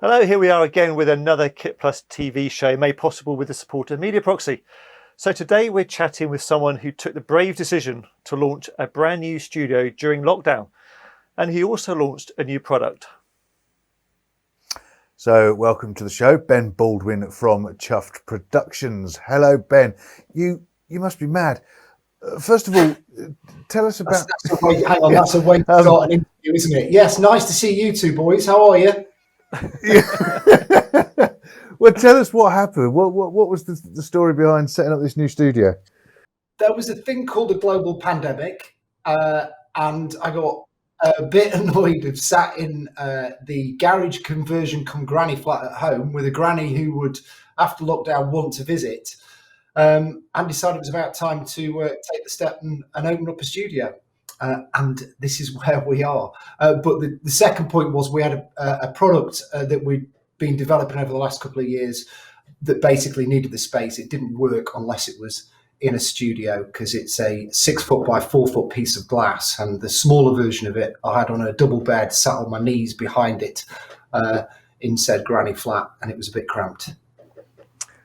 Hello, here we are again with another KitPlus TV show made possible with the support of Mediaproxy. So today we're chatting with someone who took the brave decision to launch a brand new studio during lockdown, and he also launched a new product. So welcome to the show, Ben Baldwin from Chuffed Productions. Hello, Ben. You must be mad. First of all, tell us about... That's a way to start an interview, isn't it? Yes, nice to see you two boys. How are you? Well, tell us what happened. What was the story behind setting up this new studio? There was a thing called a global pandemic, and I got a bit annoyed of sat in the garage conversion cum granny flat at home with a granny who would, after lockdown, want to visit, and decided it was about time to take the step and open up a studio. And this is where we are. But the second point was we had a product that we'd been developing over the last couple of years that basically needed the space. It didn't work unless it was in a studio because it's a 6 foot by 4 foot piece of glass. And the smaller version of it, I had on a double bed, sat on my knees behind it in said granny flat, and it was a bit cramped.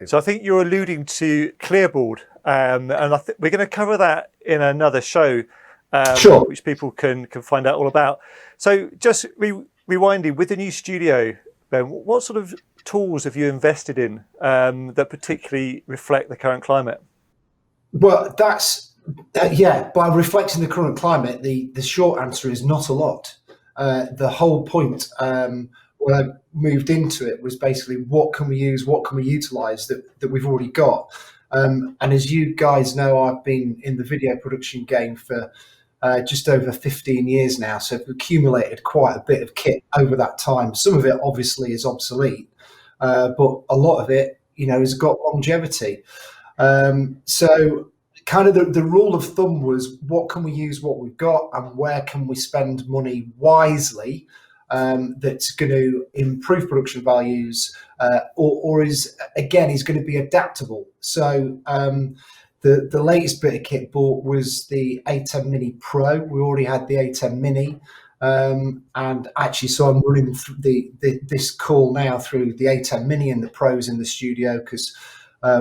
So I think you're alluding to Clearboard, and we're going to cover that in another show. Sure. Which people can find out all about. So just rewinding, with the new studio, Ben, what sort of tools have you invested in that particularly reflect the current climate? Well, that's, by reflecting the current climate, the short answer is not a lot. The whole point when I moved into it was basically what can we use, what can we utilise that we've already got? And as you guys know, I've been in the video production game for just over 15 years now, so I've accumulated quite a bit of kit over that time. Some of it obviously is obsolete, but a lot of it, has got longevity. So kind of the rule of thumb was what can we use what we've got and where can we spend money wisely that's going to improve production values or is going to be adaptable. So the latest bit of kit bought was the A10 Mini Pro. We already had the A10 Mini, and actually, so I'm running this call now through the A10 Mini and the Pros in the studio because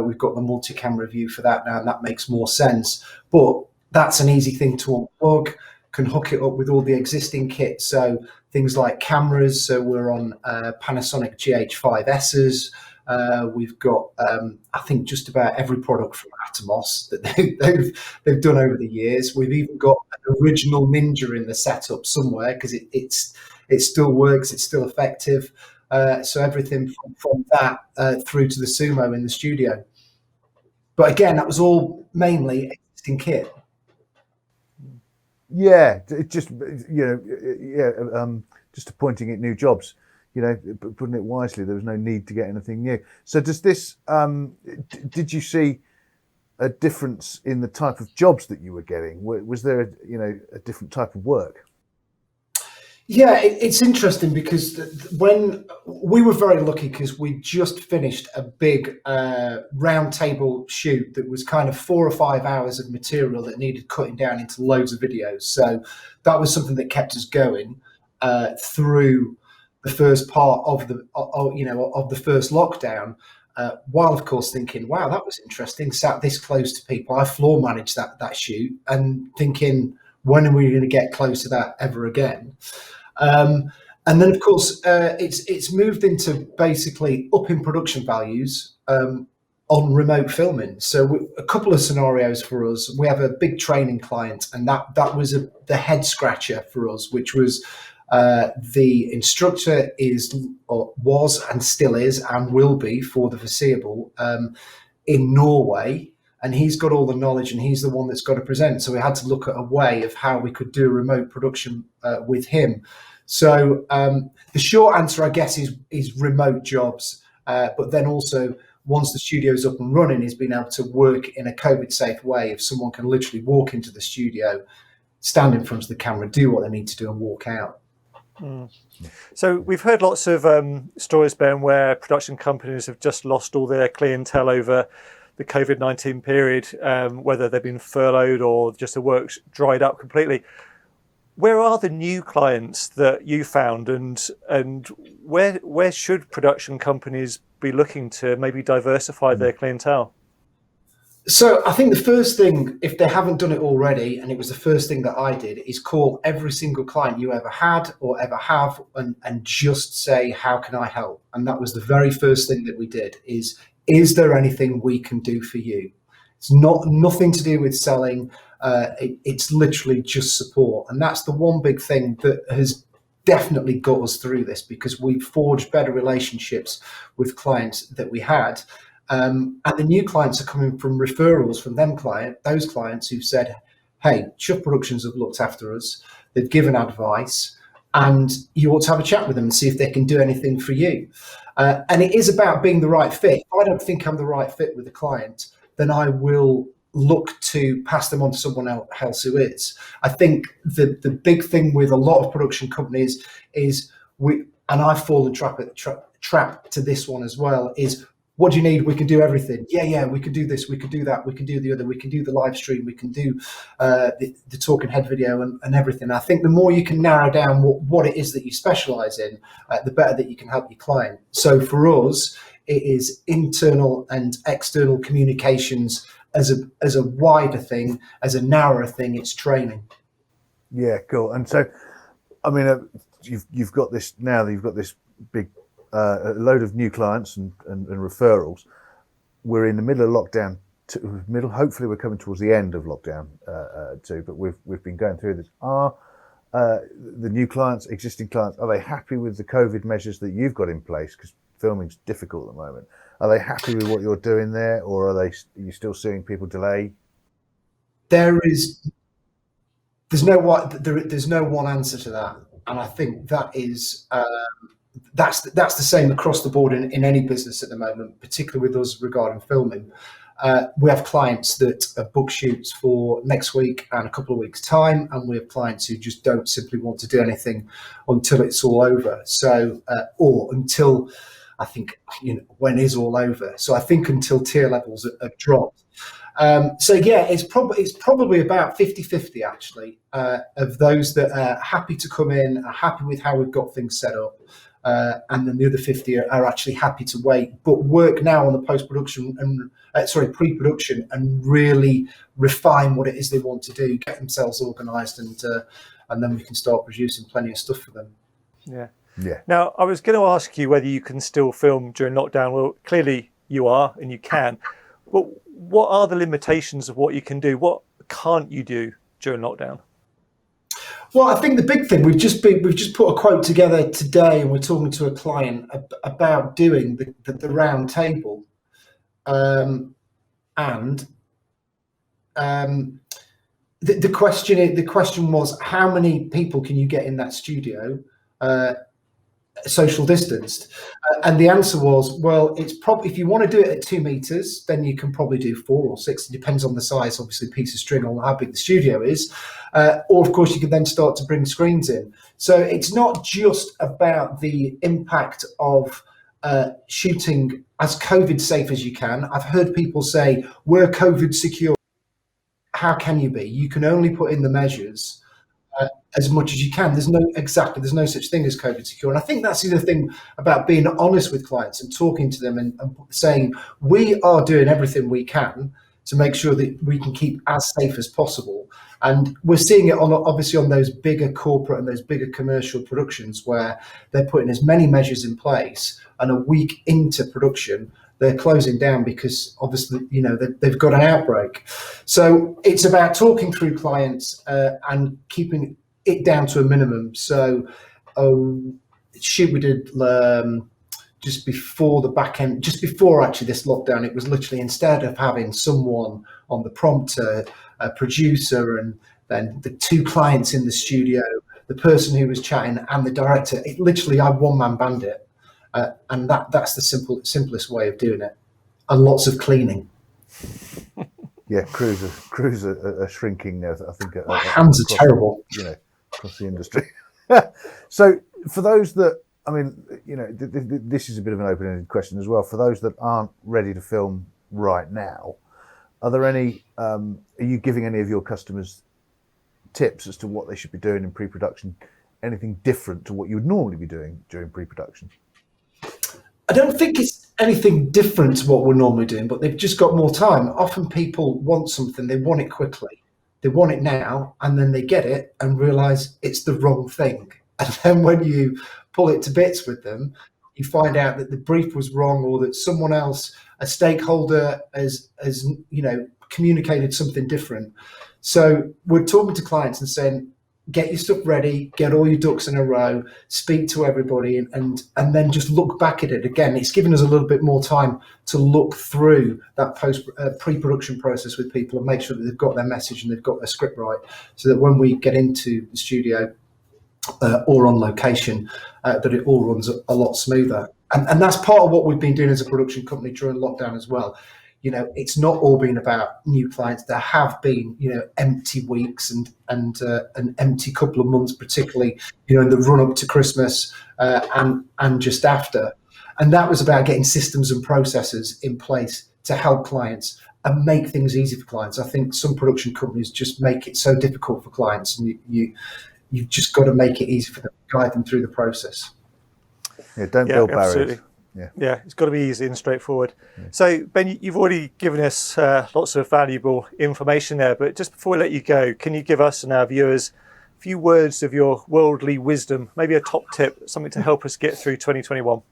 we've got the multi-camera view for that now, and that makes more sense. But that's an easy thing to unplug. Can hook it up with all the existing kit. So things like cameras. So we're on Panasonic GH5Ss. We've got, I think, just about every product from Atomos that they've done over the years. We've even got an original Ninja in the setup somewhere because it still works, it's still effective. So everything from that through to the Sumo in the studio. But again, that was all mainly existing kit. Yeah, just just appointing it new jobs. Putting it wisely, there was no need to get anything new. So does this, did you see a difference in the type of jobs that you were getting? Was there, a different type of work? Yeah, it's interesting because when we were very lucky because we just finished a big round table shoot that was kind of 4 or 5 hours of material that needed cutting down into loads of videos. So that was something that kept us going through the first part of the first lockdown, while of course thinking, wow, that was interesting, sat this close to people. I floor managed that shoot and thinking, when are we going to get close to that ever again? And then of course it's moved into basically upping production values on remote filming. So a couple of scenarios for us. We have a big training client, and that was the head scratcher for us, which was the instructor was and still is and will be for the foreseeable in Norway, and he's got all the knowledge and he's the one that's got to present. So we had to look at a way of how we could do remote production with him. So the short answer, I guess, is remote jobs, but then also once the studio's up and running, is being able to work in a COVID-safe way. If someone can literally walk into the studio, stand in front of the camera, do what they need to do and walk out. Mm. So we've heard lots of stories, Ben, where production companies have just lost all their clientele over the COVID-19 period, whether they've been furloughed or just the work's dried up completely. Where are the new clients that you found, and where should production companies be looking to maybe diversify their clientele? So I think the first thing, if they haven't done it already, and it was the first thing that I did, is call every single client you ever had or ever have, and just say, how can I help? And that was the very first thing that we did, is there anything we can do for you? It's nothing to do with selling. It's literally just support. And that's the one big thing that has definitely got us through this, because we've forged better relationships with clients that we had. And the new clients are coming from referrals from those clients who've said, hey, Chuffed Productions have looked after us, they've given advice, and you ought to have a chat with them and see if they can do anything for you. And it is about being the right fit. If I don't think I'm the right fit with the client, then I will look to pass them on to someone else who is. I think the big thing with a lot of production companies is and I've fallen trap to this one as well, is what do you need? We can do everything. Yeah, we can do this, we can do that, we can do the other, we can do the live stream, we can do the talking head video and everything. I think the more you can narrow down what it is that you specialize in, the better that you can help your client. So for us, it is internal and external communications as a wider thing. As a narrower thing, it's training. Yeah, cool. And so, I mean, you've got this now. You've got this big load of new clients and referrals. We're in the middle of lockdown. Hopefully, we're coming towards the end of lockdown too. But we've been going through this. Are the new clients, existing clients, are they happy with the COVID measures that you've got in place? Because filming's difficult at the moment. Are they happy with what you're doing there, or are you still seeing people delay? There's no one answer to that, and I think that is that's the same across the board in any business at the moment, particularly with us regarding filming. We have clients that have booked shoots for next week and a couple of weeks' time, and we have clients who just don't simply want to do anything until it's all over. So, or until, I think, when is all over. So I think until tier levels have dropped. So yeah, it's probably about 50-50 actually, of those that are happy to come in, are happy with how we've got things set up. And then the other 50 are actually happy to wait, but work now on the post-production and pre-production, and really refine what it is they want to do, get themselves organised, and then we can start producing plenty of stuff for them. Yeah. Yeah. Now, I was going to ask you whether you can still film during lockdown. Well, clearly you are, and you can. But what are the limitations of what you can do? What can't you do during lockdown? Well, I think the big thing, we've just put a quote together today, and we're talking to a client about doing the round table, and the question was, how many people can you get in that studio, social distanced? And the answer was, well, it's probably, if you want to do it at 2 meters, then you can probably do 4 or 6. It depends on the size, obviously, piece of string, on how big the studio is. Or of course, you can then start to bring screens in. So it's not just about the impact of shooting as COVID safe as you can. I've heard people say, we're COVID secure. How can you be? You can only put in the measures as much as you can. There's no such thing as COVID secure. And I think that's the other thing about being honest with clients and talking to them and saying, we are doing everything we can to make sure that we can keep as safe as possible. And we're seeing it obviously on those bigger corporate and those bigger commercial productions, where they're putting as many measures in place, and a week into production, they're closing down because obviously, they've got an outbreak. So it's about talking through clients and keeping it down to a minimum. So shoot we did just before the back end, just before actually this lockdown, it was literally, instead of having someone on the prompter, a producer, and then the 2 clients in the studio, the person who was chatting, and the director, it literally, I one-man band it. And that's the simplest way of doing it, and lots of cleaning. Yeah, crews are shrinking. I think my hands are terrible. Across the industry. So for those that, I mean, this is a bit of an open-ended question as well. For those that aren't ready to film right now, are there any? Are you giving any of your customers tips as to what they should be doing in pre-production? Anything different to what you would normally be doing during pre-production? I don't think it's anything different to what we're normally doing, but they've just got more time. Often people want something, they want it quickly, they want it now, and then they get it and realise it's the wrong thing. And then when you pull it to bits with them, you find out that the brief was wrong, or that someone else, a stakeholder, has communicated something different. So we're talking to clients and saying, get your stuff ready, get all your ducks in a row, speak to everybody, and then just look back at it again. It's given us a little bit more time to look through that pre-production process with people and make sure that they've got their message and they've got their script right, so that when we get into the studio or on location, that it all runs a lot smoother. And that's part of what we've been doing as a production company during lockdown as well. It's not all been about new clients. There have been, empty weeks and an empty couple of months, particularly, in the run up to Christmas and just after. And that was about getting systems and processes in place to help clients and make things easy for clients. I think some production companies just make it so difficult for clients, and you've just got to make it easy for them, guide them through the process. Yeah, don't build barriers. Absolutely. Yeah, it's got to be easy and straightforward. Yeah. So, Ben, you've already given us lots of valuable information there, but just before we let you go, can you give us and our viewers a few words of your worldly wisdom, maybe a top tip, something to help us get through 2021?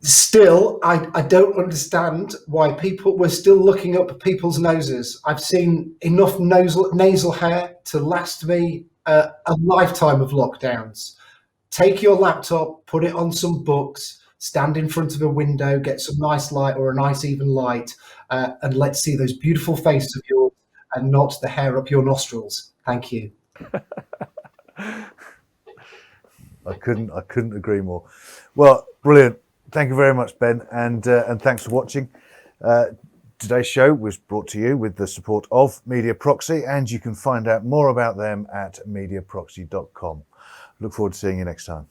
Still, I don't understand why we're still looking up people's noses. I've seen enough nasal hair to last me a lifetime of lockdowns. Take your laptop, put it on some books, stand in front of a window, get some nice light or a nice even light, and let's see those beautiful faces of yours and not the hair up your nostrils. Thank you. I couldn't agree more. Well, brilliant. Thank you very much, Ben, and thanks for watching. Today's show was brought to you with the support of Mediaproxy, and you can find out more about them at mediaproxy.com. Look forward to seeing you next time.